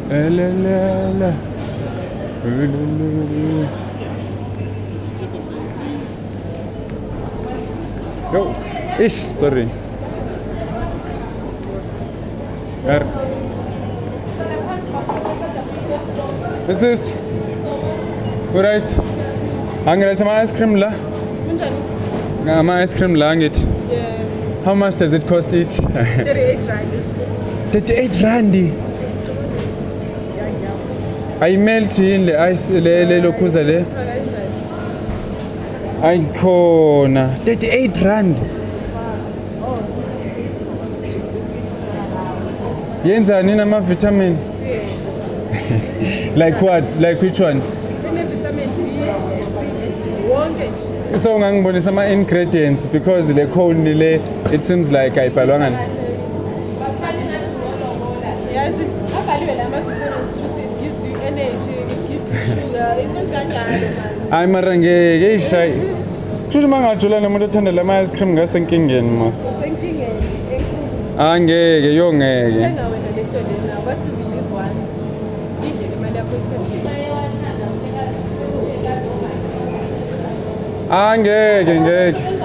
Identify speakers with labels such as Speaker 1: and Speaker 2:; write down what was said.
Speaker 1: La la la la. Yo, ish, sorry. This is right. Angry some ice cream la. My ice cream la it.
Speaker 2: Yeah.
Speaker 1: How much does it cost each?
Speaker 2: 38 rand is good.
Speaker 1: 38 randi. I melt in the ice le lokuza le. Icona 38 rand. Yenza nini ama vitamin?
Speaker 2: Yes.
Speaker 1: Like what? Like which one?
Speaker 2: Vitamin B, C, wonke.
Speaker 1: So ngangibonisa ama ingredients because le cone le it seems like ayibhalwanga.
Speaker 2: Yes, abhaliwe lama vitamins ukuthi it gives you energy, it gives you sugar, it does kanjalo.
Speaker 1: Ay mara ngeke ishay. Futhi mangajula nomuntu othanda lama ice cream ngasenkingeni mos.
Speaker 2: Senkingeni enkulu.
Speaker 1: Angeke yongeke.
Speaker 2: Thenga wena lento lena, what we live once. Idle imali yakho ithembile.
Speaker 1: Angeke ngeke.